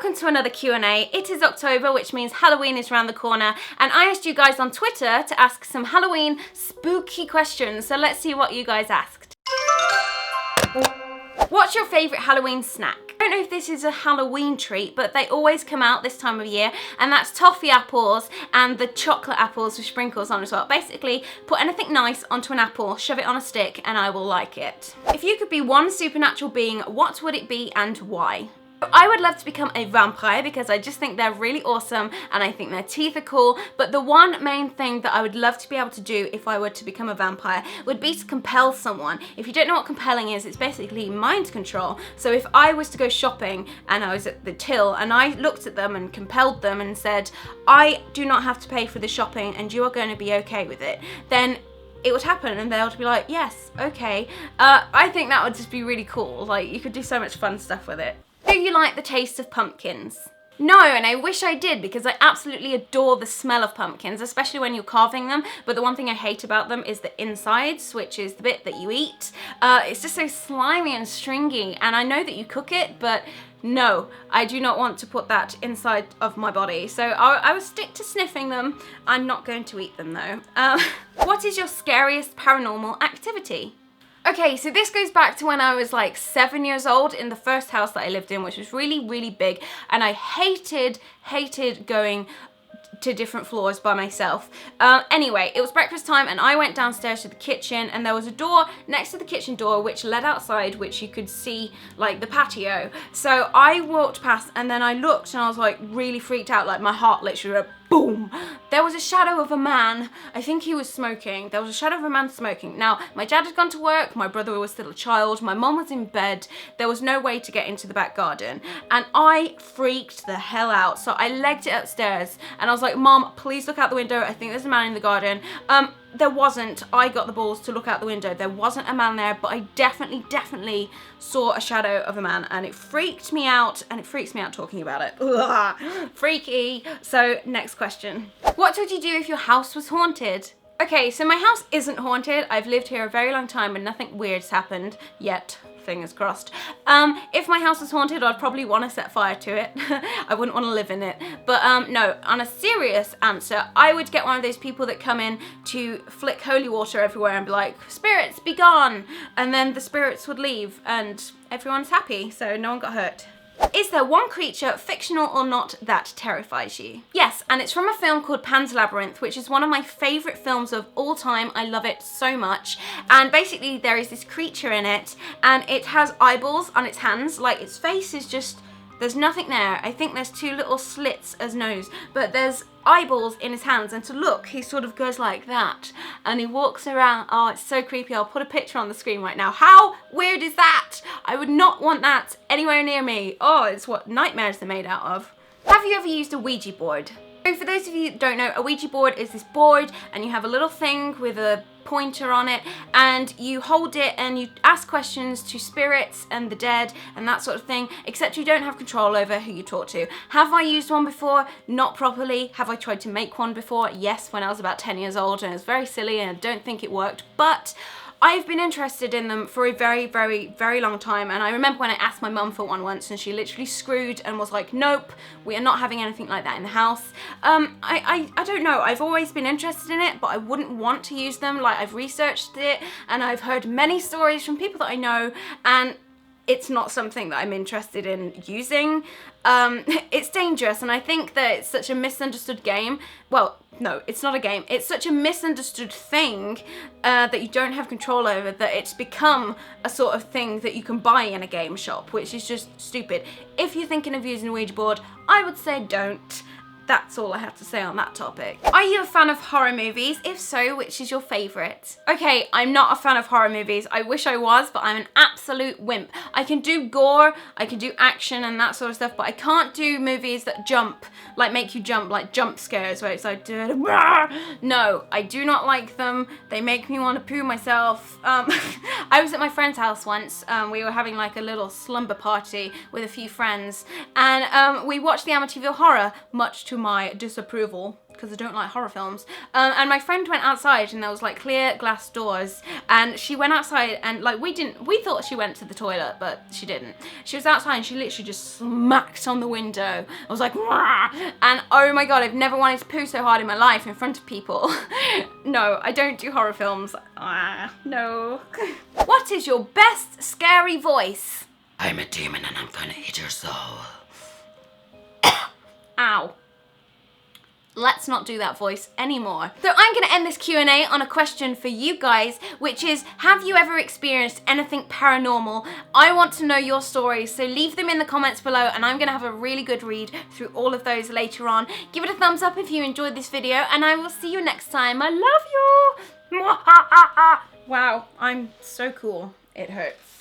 Welcome to another Q&A. It is October, which means Halloween is around the corner, and I asked you guys on Twitter to ask some Halloween spooky questions, so let's see what you guys asked. What's your favourite Halloween snack? I don't know if this is a Halloween treat, but they always come out this time of year, and that's toffee apples and the chocolate apples with sprinkles on as well. Basically, put anything nice onto an apple, shove it on a stick, and I will like it. If you could be one supernatural being, what would it be and why? I would love to become a vampire because I just think they're really awesome and I think their teeth are cool, but the one main thing that I would love to be able to do if I were to become a vampire would be to compel someone. If you don't know what compelling is, it's basically mind control. So if I was to go shopping and I was at the till and I looked at them and compelled them and said, I do not have to pay for the shopping and you are going to be okay with it, then it would happen and they would be like, yes, okay. I think that would just be really cool. Like, you could do so much fun stuff with it. Do you like the taste of pumpkins? No, and I wish I did because I absolutely adore the smell of pumpkins, especially when you're carving them, but the one thing I hate about them is the insides, which is the bit that you eat. It's just so slimy and stringy, and I know that you cook it, but no, I do not want to put that inside of my body, so I will stick to sniffing them. I'm not going to eat them though. What is your scariest paranormal activity? Okay, so this goes back to when I was like 7 years old in the first house that I lived in, which was really, really big, and I hated going to different floors by myself. Anyway, it was breakfast time and I went downstairs to the kitchen and there was a door next to the kitchen door which led outside, which you could see like the patio. So I walked past and then I looked and I was like really freaked out, like my heart literally went boom. There was a shadow of a man. I think he was smoking. There was a shadow of a man smoking. Now, my dad had gone to work, my brother was still a child, my mom was in bed, there was no way to get into the back garden, and I freaked the hell out. So I legged it upstairs and I was like, Mom, please look out the window, I think there's a man in the garden. There wasn't. I got the balls to look out the window. There wasn't a man there, but I definitely saw a shadow of a man and it freaked me out, and it freaks me out talking about it. Ugh, freaky. So next question. What would you do if your house was haunted? Okay, so my house isn't haunted. I've lived here a very long time and nothing weird's happened yet. Fingers crossed. If my house was haunted, I'd probably want to set fire to it. I wouldn't want to live in it. But no, on a serious answer, I would get one of those people that come in to flick holy water everywhere and be like, spirits, be gone. And then the spirits would leave and everyone's happy, so no one got hurt. Is there one creature, fictional or not, that terrifies you? Yes, and it's from a film called Pan's Labyrinth, which is one of my favourite films of all time. I love it so much. And basically there is this creature in it and it has eyeballs on its hands. Like, its face is just, there's nothing there. I think there's two little slits as nose, but there's eyeballs in his hands, and to look, he sort of goes like that and he walks around. Oh, it's so creepy. I'll put a picture on the screen right now. How weird is that? I would not want that anywhere near me. Oh, it's what nightmares they're made out of. Have you ever used a Ouija board? So for those of you that don't know, a Ouija board is this board and you have a little thing with a pointer on it and you hold it and you ask questions to spirits and the dead and that sort of thing, except you don't have control over who you talk to. Have I used one before? Not properly. Have I tried to make one before? Yes, when I was about 10 years old, and it was very silly and I don't think it worked, but I've been interested in them for a very long time, and I remember when I asked my mum for one once and she literally screwed and was like, nope, we are not having anything like that in the house. I don't know, I've always been interested in it, but I wouldn't want to use them. Like, I've researched it and I've heard many stories from people that I know, and it's not something that I'm interested in using. It's dangerous, and I think that it's such a misunderstood game. Well, no, it's not a game. It's such a misunderstood thing that you don't have control over, that it's become a sort of thing that you can buy in a game shop, which is just stupid. If you're thinking of using a Ouija board, I would say don't. That's all I have to say on that topic. Are you a fan of horror movies? If so, which is your favourite? Okay, I'm not a fan of horror movies. I wish I was, but I'm an absolute wimp. I can do gore, I can do action and that sort of stuff, but I can't do movies that jump, like make you jump, like jump scares, where it's like, no, I do not like them. They make me want to poo myself. I was at my friend's house once. We were having like a little slumber party with a few friends, and we watched the Amityville Horror, much to my disapproval, because I don't like horror films. And my friend went outside and there was like clear glass doors, and she went outside and like we thought she went to the toilet, but she didn't. She was outside and she literally just smacked on the window. I was like, "Rah!" And oh my god, I've never wanted to poo so hard in my life in front of people. No, I don't do horror films. No. What is your best scary voice? I'm a demon and I'm gonna eat your soul. Ow. Let's not do that voice anymore. So I'm going to end this Q&A on a question for you guys, which is, have you ever experienced anything paranormal? I want to know your stories, so leave them in the comments below and I'm going to have a really good read through all of those later on. Give it a thumbs up if you enjoyed this video and I will see you next time. I love you. Wow, I'm so cool. It hurts.